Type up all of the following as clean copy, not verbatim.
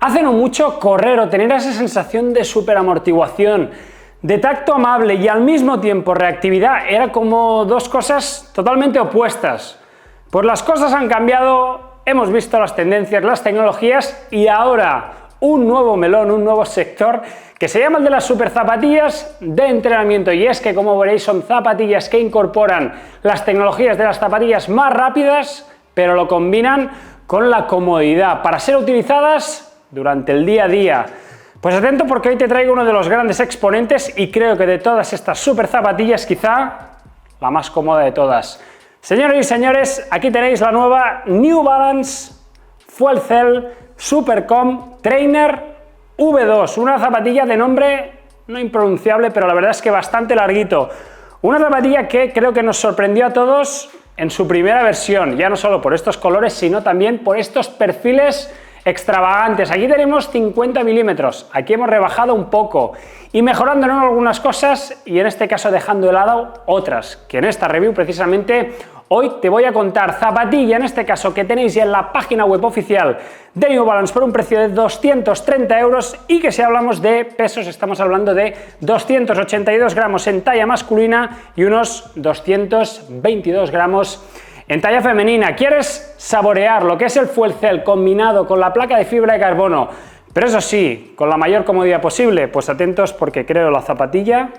Hace no mucho correr o tener esa sensación de superamortiguación, de tacto amable y al mismo tiempo reactividad era como dos cosas totalmente opuestas. Pues las cosas han cambiado, hemos visto las tendencias, las tecnologías y ahora un nuevo melón, un nuevo sector que se llama el de las super zapatillas de entrenamiento, y es que, como veréis, son zapatillas que incorporan las tecnologías de las zapatillas más rápidas, pero lo combinan con la comodidad para ser utilizadas durante el día a día. Pues atento, porque hoy te traigo uno de los grandes exponentes y creo que de todas estas super zapatillas quizá la más cómoda de todas. Señoras y señores, aquí tenéis la nueva New Balance Fuel Cell Supercom Trainer V2, una zapatilla de nombre no impronunciable, pero la verdad es que bastante larguito. Una zapatilla que creo que nos sorprendió a todos en su primera versión, ya no solo por estos colores, sino también por estos perfiles extravagantes. Aquí tenemos 50 milímetros, aquí hemos rebajado un poco y mejorando en algunas cosas, y en este caso dejando de lado otras, que en esta review precisamente hoy te voy a contar. Zapatilla, en este caso, que tenéis ya en la página web oficial de New Balance por un precio de 230 euros, y que si hablamos de pesos estamos hablando de 282 gramos en talla masculina y unos 222 gramos en talla femenina. ¿Quieres saborear lo que es el Fuel Cell combinado con la placa de fibra de carbono, pero eso sí, con la mayor comodidad posible? Pues atentos, porque creo la zapatilla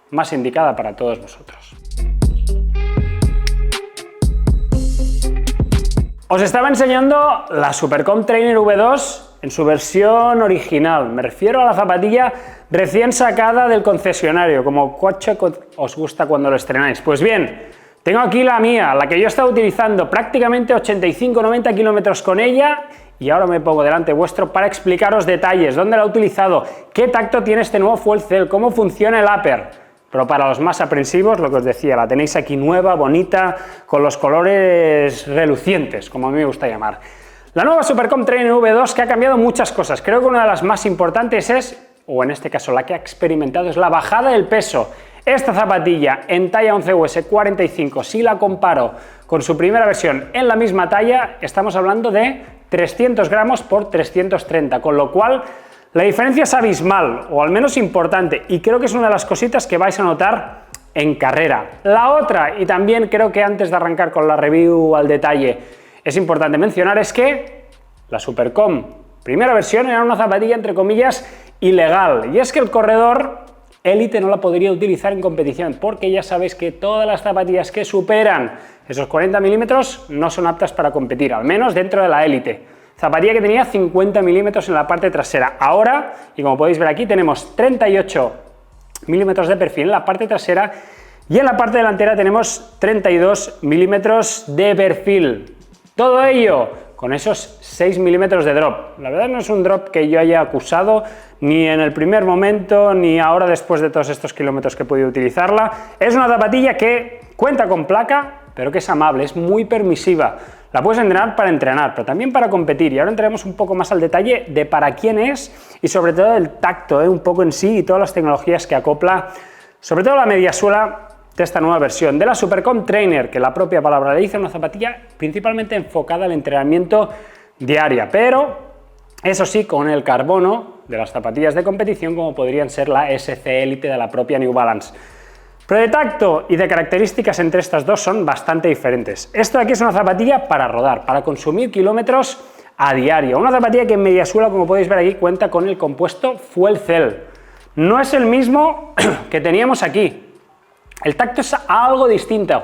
más indicada para todos vosotros. Os estaba enseñando la Supercom Trainer V2 en su versión original. Me refiero a la zapatilla recién sacada del concesionario, como coche os gusta cuando lo estrenáis. Pues bien, tengo aquí la mía, la que yo he estado utilizando prácticamente 85-90 kilómetros con ella, y ahora me pongo delante vuestro para explicaros detalles, dónde la he utilizado, qué tacto tiene este nuevo Fuel Cell, cómo funciona el upper. Pero para los más aprensivos, lo que os decía, la tenéis aquí nueva, bonita, con los colores relucientes, como a mí me gusta llamar. La nueva Supercom Trainer V2, que ha cambiado muchas cosas. Creo que una de las más importantes es, o en este caso la que ha experimentado, es la bajada del peso. Esta zapatilla en talla 11 US 45, si la comparo con su primera versión en la misma talla, estamos hablando de 300 gramos por 330, con lo cual la diferencia es abismal, o al menos importante, y creo que es una de las cositas que vais a notar en carrera. La otra, y también creo que antes de arrancar con la review al detalle, es importante mencionar, es que la Supercom primera versión era una zapatilla, entre comillas, ilegal, y es que el corredor élite no la podría utilizar en competición, porque ya sabéis que todas las zapatillas que superan esos 40 milímetros no son aptas para competir, al menos dentro de la élite. Zapatilla que tenía 50 milímetros en la parte trasera. Ahora, y como podéis ver aquí, tenemos 38 milímetros de perfil en la parte trasera, y en la parte delantera tenemos 32 milímetros de perfil. Todo ello con esos 6 milímetros de drop. La verdad no es un drop que yo haya acusado ni en el primer momento, ni ahora después de todos estos kilómetros que he podido utilizarla. Es una zapatilla que cuenta con placa, pero que es amable, es muy permisiva. La puedes entrenar para entrenar, pero también para competir, y ahora entraremos un poco más al detalle de para quién es y sobre todo el tacto, un poco en sí, y todas las tecnologías que acopla, sobre todo la mediasuela de esta nueva versión de la Supercom Trainer, que la propia palabra le dice, una zapatilla principalmente enfocada al entrenamiento diario, pero eso sí, con el carbono de las zapatillas de competición, como podrían ser la SC Elite de la propia New Balance. Pero de tacto y de características entre estas dos son bastante diferentes. Esto de aquí es una zapatilla para rodar, para consumir kilómetros a diario. Una zapatilla que en mediasuela, como podéis ver aquí, cuenta con el compuesto Fuel Cell. No es el mismo que teníamos aquí. El tacto es algo distinto.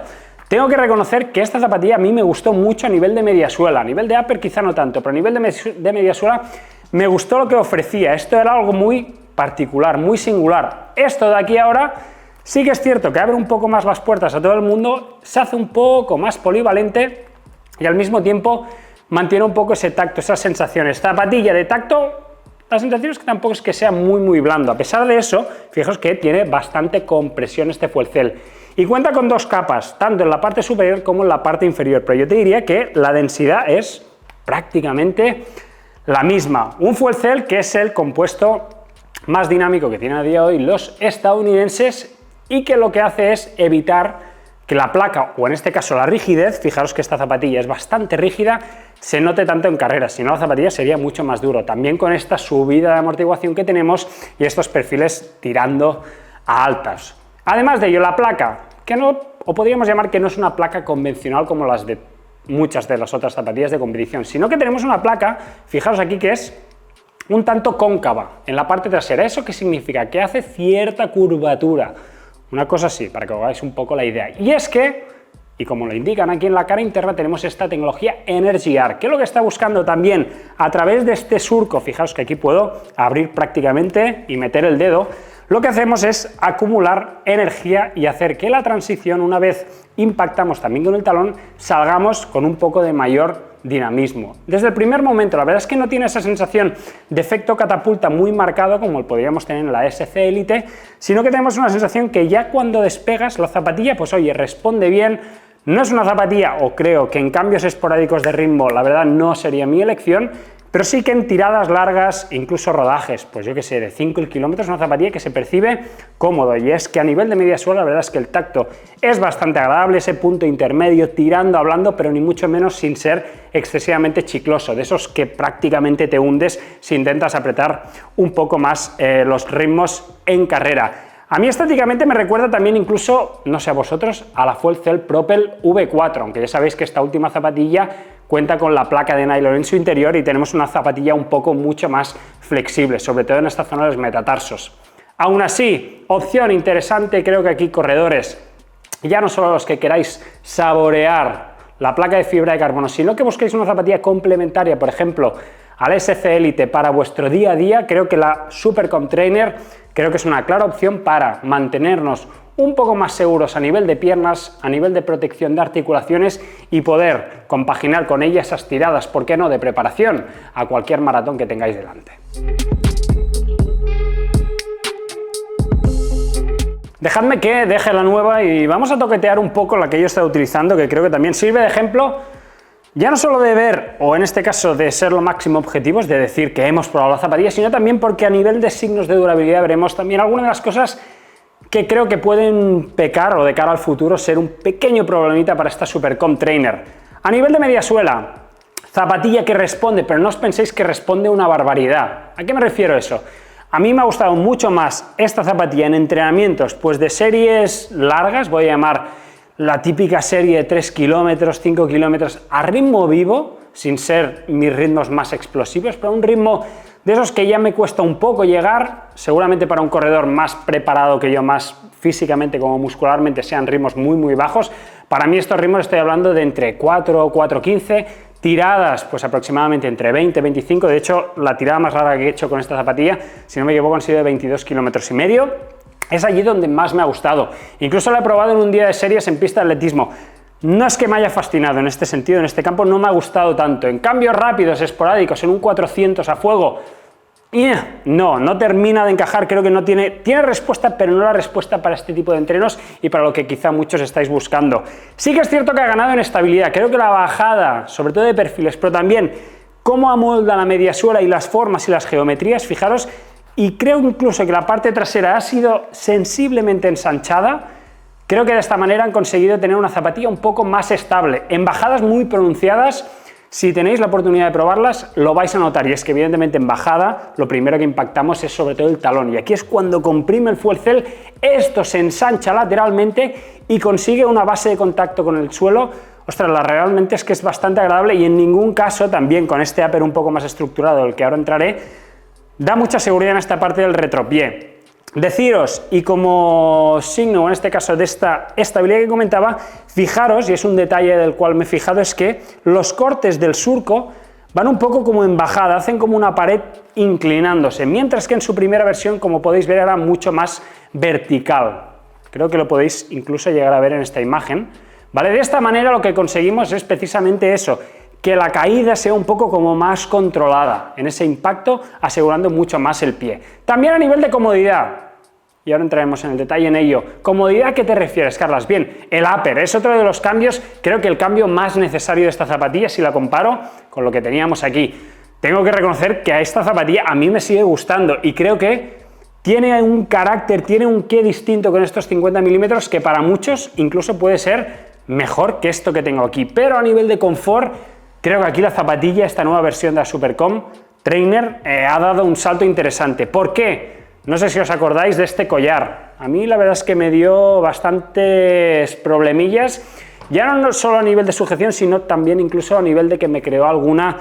Tengo que reconocer que esta zapatilla a mí me gustó mucho a nivel de mediasuela. A nivel de upper quizá no tanto, pero a nivel de mediasuela me gustó lo que ofrecía. Esto era algo muy particular, muy singular. Esto de aquí ahora sí que es cierto que abre un poco más las puertas a todo el mundo, se hace un poco más polivalente y al mismo tiempo mantiene un poco ese tacto, esas sensaciones. Zapatilla de tacto, la sensación es que tampoco es que sea muy blando. A pesar de eso, fijaos que tiene bastante compresión este Fuel Cell. Y cuenta con dos capas, tanto en la parte superior como en la parte inferior, pero yo te diría que la densidad es prácticamente la misma. Un Fuel Cell que es el compuesto más dinámico que tienen a día de hoy los estadounidenses, y que lo que hace es evitar que la placa, o en este caso la rigidez, fijaros que esta zapatilla es bastante rígida, se note tanto en carreras, si no la zapatilla sería mucho más duro, también con esta subida de amortiguación que tenemos y estos perfiles tirando a altas. Además de ello, la placa, que no, o podríamos llamar que no es una placa convencional como las de muchas de las otras zapatillas de competición, sino que tenemos una placa, fijaros aquí, que es un tanto cóncava en la parte trasera. ¿Eso qué significa? Que hace cierta curvatura, una cosa así, para que os hagáis un poco la idea. Y es que, y como lo indican aquí en la cara interna, tenemos esta tecnología Energy Arc, que es lo que está buscando también a través de este surco. Fijaos que aquí puedo abrir prácticamente y meter el dedo. Lo que hacemos es acumular energía y hacer que la transición, una vez impactamos también con el talón, salgamos con un poco de mayor dinamismo. Desde el primer momento, la verdad es que no tiene esa sensación de efecto catapulta muy marcado como el podríamos tener en la SC Elite, sino que tenemos una sensación que ya cuando despegas la zapatilla, pues oye, responde bien. No es una zapatilla, o creo que en cambios esporádicos de ritmo, la verdad no sería mi elección, pero sí que en tiradas largas, incluso rodajes, pues yo que sé, de 5 kilómetros, una zapatilla que se percibe cómodo, y es que a nivel de media suela la verdad es que el tacto es bastante agradable, ese punto intermedio, tirando, hablando, pero ni mucho menos sin ser excesivamente chicloso, de esos que prácticamente te hundes si intentas apretar un poco más los ritmos en carrera. A mí estéticamente me recuerda también incluso, no sé a vosotros, a la Fuelcell Propel V4, aunque ya sabéis que esta última zapatilla cuenta con la placa de nylon en su interior y tenemos una zapatilla un poco mucho más flexible, sobre todo en esta zona de los metatarsos. Aún así, opción interesante, creo que aquí corredores, ya no solo los que queráis saborear la placa de fibra de carbono, sino que busquéis una zapatilla complementaria, por ejemplo, al SC Elite para vuestro día a día, creo que la Supercomp Trainer creo que es una clara opción para mantenernos un poco más seguros a nivel de piernas, a nivel de protección de articulaciones y poder compaginar con ella esas tiradas, ¿por qué no?, de preparación a cualquier maratón que tengáis delante. Dejadme que deje la nueva y vamos a toquetear un poco la que yo he estado utilizando, que creo que también sirve de ejemplo, ya no solo de ver, o en este caso de ser lo máximo objetivos, de decir que hemos probado la zapatilla, sino también porque a nivel de signos de durabilidad veremos también algunas de las cosas que creo que pueden pecar o de cara al futuro ser un pequeño problemita para esta Supercomp Trainer. A nivel de media suela, zapatilla que responde, pero no os penséis que responde una barbaridad. ¿A qué me refiero a eso? A mí me ha gustado mucho más esta zapatilla en entrenamientos, pues de series largas, voy a llamar la típica serie de 3 kilómetros, 5 kilómetros, a ritmo vivo, sin ser mis ritmos más explosivos, pero un ritmo de esos que ya me cuesta un poco llegar, seguramente para un corredor más preparado que yo, más físicamente como muscularmente, sean ritmos muy bajos. Para mí estos ritmos estoy hablando de entre 4 o 4.15, tiradas pues aproximadamente entre 20 y 25, de hecho la tirada más larga que he hecho con esta zapatilla, si no me equivoco, han sido de 22 kilómetros y medio, es allí donde más me ha gustado. Incluso la he probado en un día de series en pista de atletismo. No es que me haya fascinado en este sentido, en este campo no me ha gustado tanto. En cambios rápidos, esporádicos, en un 400 a fuego, no termina de encajar, creo que no tiene respuesta, pero no la respuesta para este tipo de entrenos y para lo que quizá muchos estáis buscando. Sí que es cierto que ha ganado en estabilidad, creo que la bajada, sobre todo de perfiles, pero también cómo amolda la media suela y las formas y las geometrías, fijaros, y creo incluso que la parte trasera ha sido sensiblemente ensanchada. Creo que de esta manera han conseguido tener una zapatilla un poco más estable. En bajadas muy pronunciadas, si tenéis la oportunidad de probarlas, lo vais a notar. Y es que evidentemente en bajada, lo primero que impactamos es sobre todo el talón. Y aquí es cuando comprime el Fuelcell, esto se ensancha lateralmente y consigue una base de contacto con el suelo. Ostras, realmente es que es bastante agradable y en ningún caso, también con este upper un poco más estructurado, del que ahora entraré, da mucha seguridad en esta parte del retropié. Deciros, y como signo en este caso de esta estabilidad que comentaba, fijaros, y es un detalle del cual me he fijado, es que los cortes del surco van un poco como en bajada, hacen como una pared inclinándose, mientras que en su primera versión, como podéis ver, era mucho más vertical. Creo que lo podéis incluso llegar a ver en esta imagen, ¿vale? De esta manera lo que conseguimos es precisamente eso, que la caída sea un poco como más controlada en ese impacto, asegurando mucho más el pie. También a nivel de comodidad, y ahora entraremos en el detalle en ello. ¿Comodidad a qué te refieres, Carlas? Bien, el upper es otro de los cambios, creo que el cambio más necesario de esta zapatilla, si la comparo con lo que teníamos aquí. Tengo que reconocer que a esta zapatilla a mí me sigue gustando y creo que tiene un carácter, tiene un qué distinto con estos 50 milímetros que para muchos incluso puede ser mejor que esto que tengo aquí, pero a nivel de confort, creo que aquí la zapatilla, esta nueva versión de la Supercom Trainer, ha dado un salto interesante. ¿Por qué? No sé si os acordáis de este collar. A mí la verdad es que me dio bastantes problemillas, ya no solo a nivel de sujeción, sino también incluso a nivel de que me creó alguna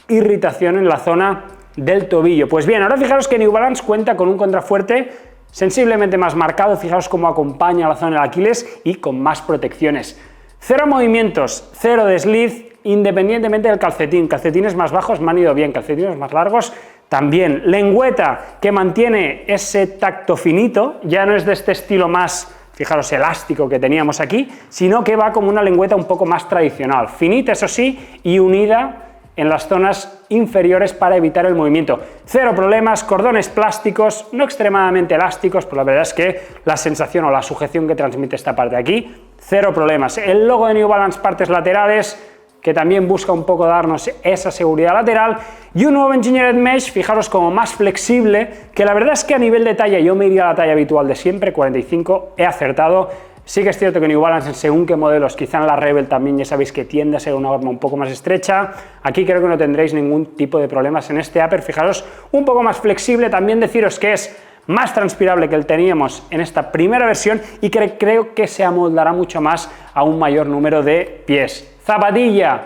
irritación en la zona del tobillo. Pues bien, ahora fijaros que New Balance cuenta con un contrafuerte sensiblemente más marcado, fijaos cómo acompaña la zona del Aquiles y con más protecciones. Cero movimientos, cero desliz, independientemente del calcetín. Calcetines más bajos me han ido bien, calcetines más largos también. Lengüeta que mantiene ese tacto finito, ya no es de este estilo más, fijaros, elástico que teníamos aquí, sino que va como una lengüeta un poco más tradicional. Finita, eso sí, y unida en las zonas inferiores para evitar el movimiento. Cero problemas, cordones plásticos, no extremadamente elásticos, pues la verdad es que la sensación o la sujeción que transmite esta parte de aquí, cero problemas. El logo de New Balance partes laterales, que también busca un poco darnos esa seguridad lateral, y un nuevo Engineered Mesh, fijaros, como más flexible, que la verdad es que a nivel de talla yo me iría a la talla habitual de siempre, 45, he acertado. Sí que es cierto que New Balance en según qué modelos, quizá en la Rebel también ya sabéis que tiende a ser una horma un poco más estrecha. Aquí creo que no tendréis ningún tipo de problemas en este upper, fijaros, un poco más flexible. También deciros que es más transpirable que el teníamos en esta primera versión y que creo que se amoldará mucho más a un mayor número de pies. Zapatilla,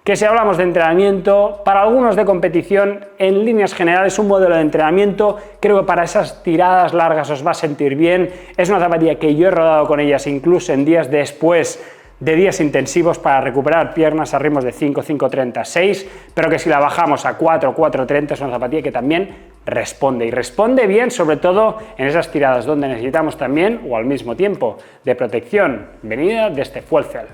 que si hablamos de entrenamiento, para algunos de competición, en líneas generales un modelo de entrenamiento, creo que para esas tiradas largas os va a sentir bien. Es una zapatilla que yo he rodado con ellas incluso en días después de días intensivos para recuperar piernas a ritmos de 5, 5.30, 6, pero que si la bajamos a 4, 4.30 es una zapatilla que también responde, y responde bien, sobre todo en esas tiradas donde necesitamos también, o al mismo tiempo, de protección venida de este Fuel Cell.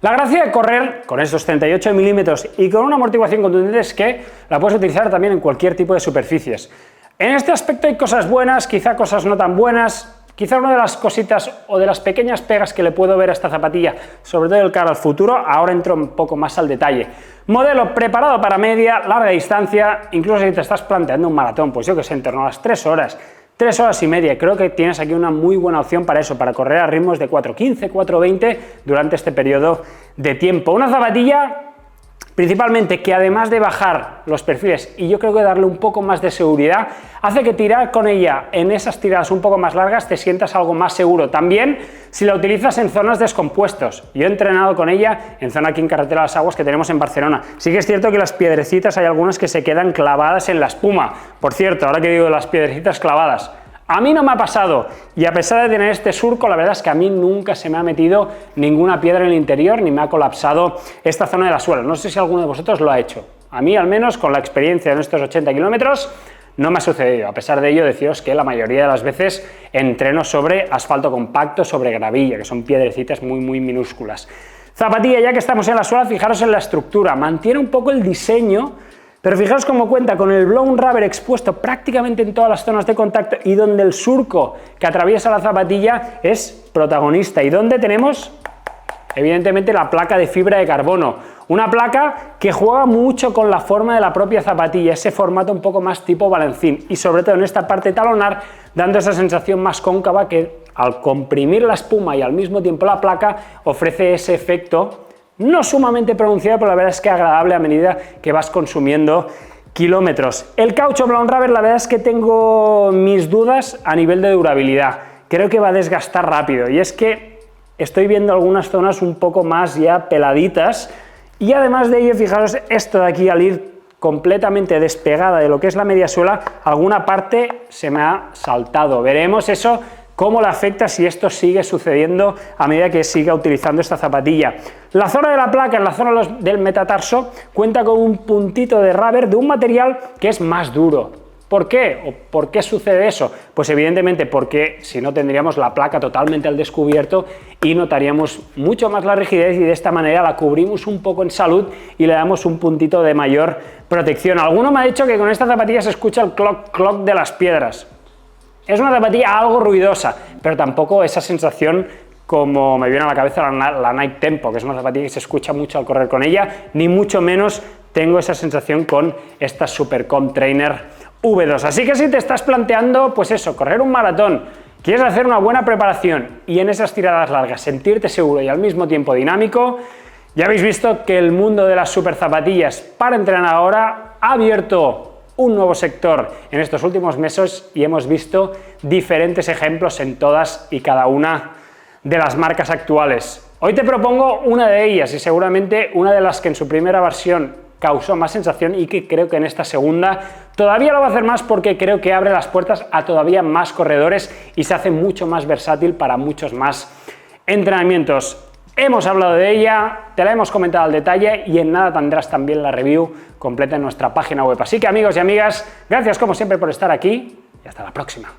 La gracia de correr con estos 38 milímetros y con una amortiguación contundente es que la puedes utilizar también en cualquier tipo de superficies. En este aspecto hay cosas buenas, quizá cosas no tan buenas. Quizá una de las cositas o de las pequeñas pegas que le puedo ver a esta zapatilla, sobre todo el cara al futuro, ahora entro un poco más al detalle. Modelo preparado para media, larga distancia, incluso si te estás planteando un maratón, pues yo que sé, en torno a las 3 horas. 3 horas y media, creo que tienes aquí una muy buena opción para eso, para correr a ritmos de 4.15, 4.20 durante este periodo de tiempo. Una zapatilla principalmente que además de bajar los perfiles y yo creo que darle un poco más de seguridad, hace que tirar con ella en esas tiradas un poco más largas te sientas algo más seguro. También si la utilizas en zonas descompuestos. Yo he entrenado con ella en zona aquí en Carretera de las Aguas que tenemos en Barcelona. Sí que es cierto que las piedrecitas hay algunas que se quedan clavadas en la espuma. Por cierto, ahora que digo de las piedrecitas clavadas, a mí no me ha pasado, y a pesar de tener este surco, la verdad es que a mí nunca se me ha metido ninguna piedra en el interior ni me ha colapsado esta zona de la suela. No sé si alguno de vosotros lo ha hecho. A mí, al menos, con la experiencia de estos 80 kilómetros, no me ha sucedido. A pesar de ello, deciros que la mayoría de las veces entreno sobre asfalto compacto, sobre gravilla, que son piedrecitas muy, muy minúsculas. Zapatilla, ya que estamos en la suela, fijaros en la estructura. Mantiene un poco el diseño, pero fijaos cómo cuenta con el blown rubber expuesto prácticamente en todas las zonas de contacto y donde el surco que atraviesa la zapatilla es protagonista y donde tenemos evidentemente la placa de fibra de carbono, una placa que juega mucho con la forma de la propia zapatilla, ese formato un poco más tipo balancín y sobre todo en esta parte talonar dando esa sensación más cóncava que al comprimir la espuma y al mismo tiempo la placa ofrece ese efecto no sumamente pronunciado, pero la verdad es que agradable a medida que vas consumiendo kilómetros. El caucho blown rubber, la verdad es que tengo mis dudas a nivel de durabilidad. Creo que va a desgastar rápido y es que estoy viendo algunas zonas un poco más ya peladitas y además de ello, fijaros, esto de aquí al ir completamente despegada de lo que es la media suela, alguna parte se me ha saltado. Veremos eso cómo le afecta si esto sigue sucediendo a medida que siga utilizando esta zapatilla. La zona de la placa, en la zona del metatarso, cuenta con un puntito de rubber de un material que es más duro. ¿Por qué? ¿O por qué sucede eso? Pues evidentemente porque si no tendríamos la placa totalmente al descubierto y notaríamos mucho más la rigidez y de esta manera la cubrimos un poco en salud y le damos un puntito de mayor protección. Alguno me ha dicho que con esta zapatilla se escucha el cloc cloc de las piedras. Es una zapatilla algo ruidosa, pero tampoco esa sensación como me viene a la cabeza la Nike Tempo, que es una zapatilla que se escucha mucho al correr con ella, ni mucho menos tengo esa sensación con esta Supercomp Trainer V2. Así que si te estás planteando, pues eso, correr un maratón, quieres hacer una buena preparación y en esas tiradas largas sentirte seguro y al mismo tiempo dinámico, ya habéis visto que el mundo de las super zapatillas para entrenar ahora ha abierto un nuevo sector en estos últimos meses y hemos visto diferentes ejemplos en todas y cada una de las marcas actuales. Hoy te propongo una de ellas y seguramente una de las que en su primera versión causó más sensación y que creo que en esta segunda todavía lo va a hacer más porque creo que abre las puertas a todavía más corredores y se hace mucho más versátil para muchos más entrenamientos. Hemos hablado de ella, te la hemos comentado al detalle y en nada tendrás también la review completa en nuestra página web. Así que amigos y amigas, gracias como siempre por estar aquí y hasta la próxima.